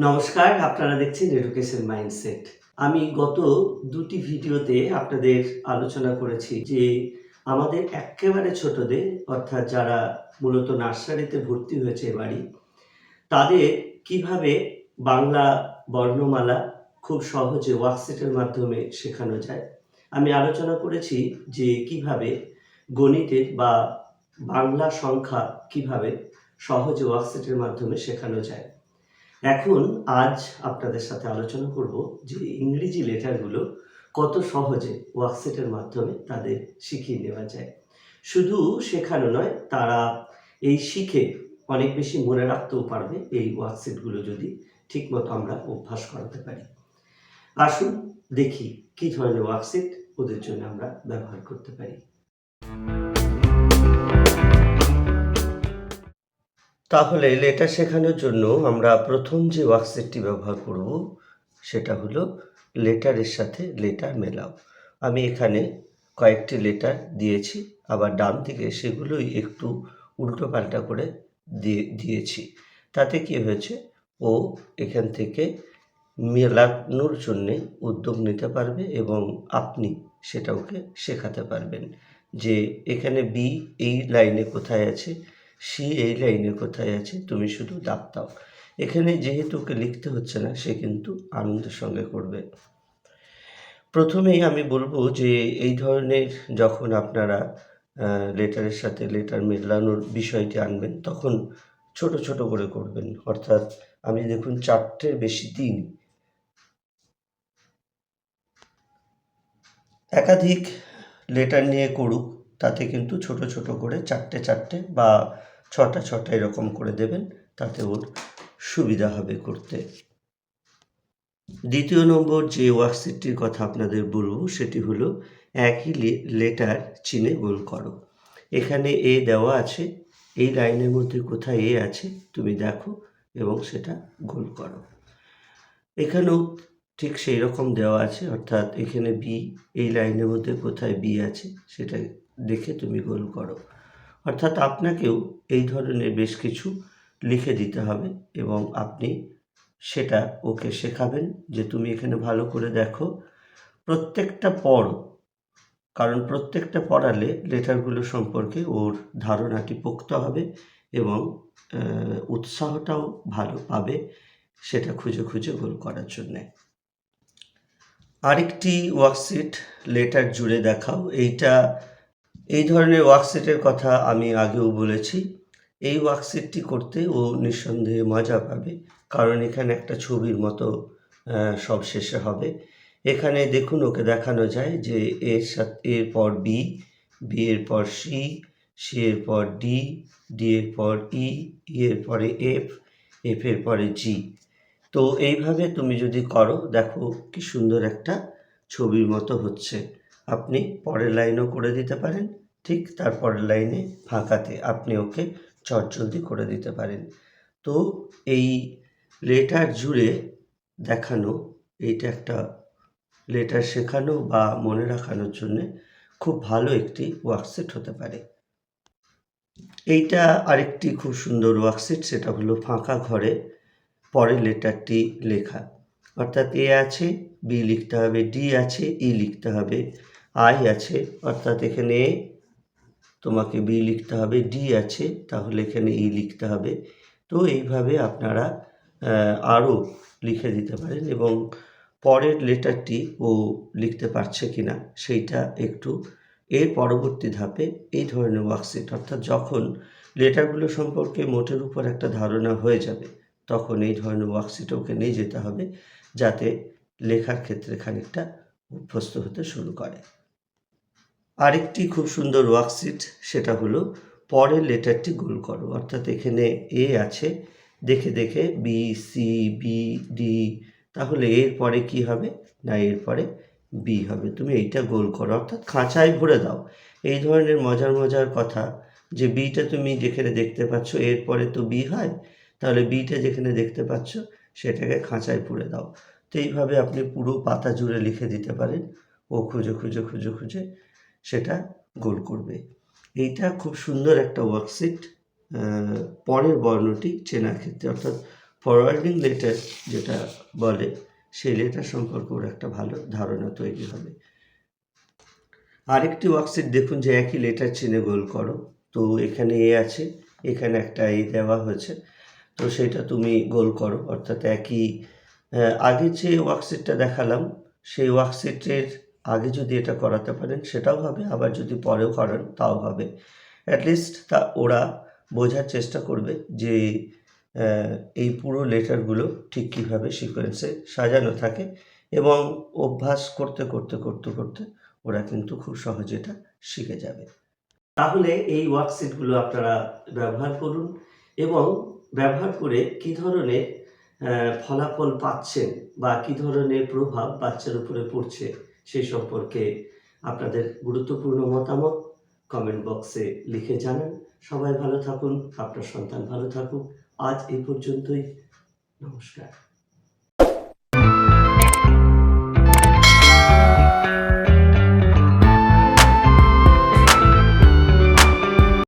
নমস্কার, আপনারা দেখছেন এডুকেশন মাইন্ডসেট। আমি গত ২ টি ভিডিওতে আপনাদের আলোচনা করেছি যে আমাদের এক্কেবারে ছোটদের অর্থাৎ যারা মূলত নার্সারিতে ভর্তি হয়েছে এবারই, তাদের কিভাবে বাংলা বর্ণমালা খুব সহজে ওয়ার্কশিটের মাধ্যমে শেখানো যায়। আমি আলোচনা করেছি যে কিভাবে গণিতের বা বাংলা সংখ্যা কিভাবে সহজে ওয়ার্কশিটের মাধ্যমে শেখানো যায়। এখন আজ আপনাদের সাথে আলোচনা করব যে ইংরেজি লেটারগুলো কত সহজে ওয়ার্কশিটের মাধ্যমে তাদের শিখিয়ে নেওয়া যায়। শুধু শেখানো নয়, তারা এই শিখে অনেক বেশি মনে রাখতেও পারবে এই ওয়ার্কশিটগুলো যদি ঠিকমতো আমরা অভ্যাস করাতে পারি। আসুন দেখি কী ধরনের ওয়ার্কশিট ওদের জন্য আমরা ব্যবহার করতে পারি। তাহলে লেটার শেখানোর জন্য আমরা প্রথম যে ওয়ার্কশিটটি ব্যবহার করব সেটা হলো লেটারের সাথে লেটার মেলাও। আমি এখানে কয়েকটি লেটার দিয়েছি, আবার ডান দিকে সেগুলোই একটু উল্টোপাল্টা করে দিয়েছি। তাতে কি হয়েছে, ও এখান থেকে মেলানোর জন্যে উদ্যোগ নিতে পারবে এবং আপনি সেটা ওকে শেখাতে পারবেন যে এখানে বি এই লাইনে কোথায় আছে, সি এই লাইনে কোথায় আছে, তুমি শুধু দাগ দাও। এখানে যেহেতু ওকে লিখতে হচ্ছে না, সে কিন্তু আনন্দের সঙ্গে করবে। প্রথমেই আমি বলবো যে এই ধরনের যখন আপনারা লেটারের সাথে লেটার মেলানোর বিষয়টি আনবেন, তখন ছোট ছোট করে করবেন। অর্থাৎ আমি দেখুন 4টের বেশি দিইনি। একাধিক লেটার নিয়ে করুক, তাতে কিন্তু ছোট ছোট করে 4টে 4টে বা 6টা 6টা এরকম করে দেবেন, তাতে ওর সুবিধা হবে করতে। দ্বিতীয় নম্বর যে ওয়ার্কশিটটির কথা আপনাদের বলবো সেটি হলো একই লেটার চিনে গোল করো। এখানে এ দেওয়া আছে, এই লাইনের মধ্যে কোথায় এ আছে তুমি দেখো এবং সেটা গোল করো। এখানেও ঠিক সেই রকম দেওয়া আছে, অর্থাৎ এখানে বি, এই লাইনের মধ্যে কোথায় বি আছে সেটা দেখে তুমি গোল করো। অর্থাৎ আপনাকেও এই ধরনের বেশ কিছু লিখে দিতে হবে এবং আপনি সেটা ওকে শেখাবেন যে তুমি এখানে ভালো করে দেখো, প্রত্যেকটা পড়ো, কারণ প্রত্যেকটা পড়ালে লেটারগুলো সম্পর্কে ওর ধারণাটি পোক্ত হবে এবং উৎসাহটাও ভালো পাবে সেটা খুঁজে খুঁজে গোল করার জন্যে। আরেকটি ওয়ার্কশিট লেটার জুড়ে দেখাও। এই ধরনের ওয়ার্কশিটের কথা আমি আগেও বলেছি। এই ওয়ার্কশিটটি করতে ও নিঃসন্দেহে মজা পাবে, কারণ এখানে একটা ছবির মতো সব শেষে হবে। এখানে দেখুন ওকে দেখানো যায় যে এর পর বি, বি এর পর সি, সি এর পর ডি, ডি এর পর ই, ই এর পরে এফ, এফ এর পরে জি। তো এইভাবে তুমি যদি করো, দেখো কি সুন্দর একটা ছবির মতো হচ্ছে। আপনি পরের লাইনও করে দিতে পারেন, ঠিক তারপরের লাইনে ফাঁকাতে আপনি ওকে চটজলদি করে দিতে পারেন। তো এই লেটার জুড়ে দেখানো, এইটা একটা লেটার শেখানো বা মনে রাখানোর জন্যে খুব ভালো একটি ওয়ার্কশিট হতে পারে। এইটা আরেকটি খুব সুন্দর ওয়ার্কশিট, সেটা হলো ফাঁকা ঘরে পরের লেটারটি লেখা। অর্থাৎ এ আছে, বি লিখতে হবে, ডি আছে, ই লিখতে হবে, আই আছে, অর্থাৎ এখানে এ, তোমাকে বি লিখতে হবে, ডি আছে, তাহলে এখানে ই লিখতে হবে। তো এইভাবে আপনারা আরও লিখে দিতে পারেন এবং পরের লেটারটি ও লিখতে পারছে কিনা সেইটা একটু এর পরবর্তী ধাপে এই ধরনের ওয়ার্কশিট, অর্থাৎ যখন লেটারগুলো সম্পর্কে মোটের উপর একটা ধারণা হয়ে যাবে, তখন এই ধরনের ওয়ার্কশিট ওকে নিয়ে যেতে হবে, যাতে লেখার ক্ষেত্রে খানিকটা অভ্যস্ত হতে শুরু করে। আরেকটি খুব সুন্দর ওয়ার্কশিট, সেটা হলো পরের লেটারটি গোল করো। অর্থাৎ এখানে এ আছে, দেখে দেখে বি, সি, বি, ডি, তাহলে এর পরে কি হবে না, এর পরে বি হবে। তুমি এইটা গোল করো, অর্থাৎ খাঁচায় ভরে দাও। এই ধরনের মজার মজার কথা, যে বিটা তুমি যেখানে দেখতে পাচ্ছ এর পরে তো বি হয়, তাহলে বিটা যেখানে দেখতে পাচ্ছ সেটাকে খাঁচায় পুরে দাও। তো এইভাবে আপনি পুরো পাতা জুড়ে লিখে দিতে পারেন, ও খুঁজে খুঁজে খুঁজে খুঁজে সেটা গোল করবে। এইটা খুব সুন্দর একটা ওয়ার্কশিট পরের বর্ণটি চেনার ক্ষেত্রে, অর্থাৎ ফরওয়ার্ডিং লেটার যেটা বলে, সেই লেটার সম্পর্কে ওর একটা ভালো ধারণা তৈরি হবে। আরেকটি ওয়ার্কশিট দেখুন যে একই লেটার চিহ্নে গোল করো। তো এখানে এ আছে, এখানে একটা এ দেওয়া হয়েছে, তো সেটা তুমি গোল করো। অর্থাৎ একই আগে যে ওয়ার্কশিটটা দেখালাম সেই ওয়ার্কশিটের আগে যদি এটা করাতে পারেন সেটাও হবে, আবার যদি পরেও করান তাও হবে। অ্যাটলিস্ট তা ওরা বোঝার চেষ্টা করবে যে এই পুরো লেটারগুলো ঠিক কীভাবে সিকোয়েন্সে সাজানো থাকে, এবং অভ্যাস করতে করতে করতে করতে ওরা কিন্তু খুব সহজে এটা শিখে যাবে। তাহলে এই ওয়ার্কশিটগুলো আপনারা ব্যবহার করুন, এবং ব্যবহার করে কী ধরনের ফলাফল পাচ্ছেন বা কী ধরনের প্রভাব বাচ্চার উপরে পড়ছে সেই সম্পর্কে আপনাদের গুরুত্বপূর্ণ মতামত কমেন্ট বক্সে লিখে জানান। সবাই ভালো থাকুন, আপনার সন্তান ভালো থাকুক। আজ এই পর্যন্তই। নমস্কার।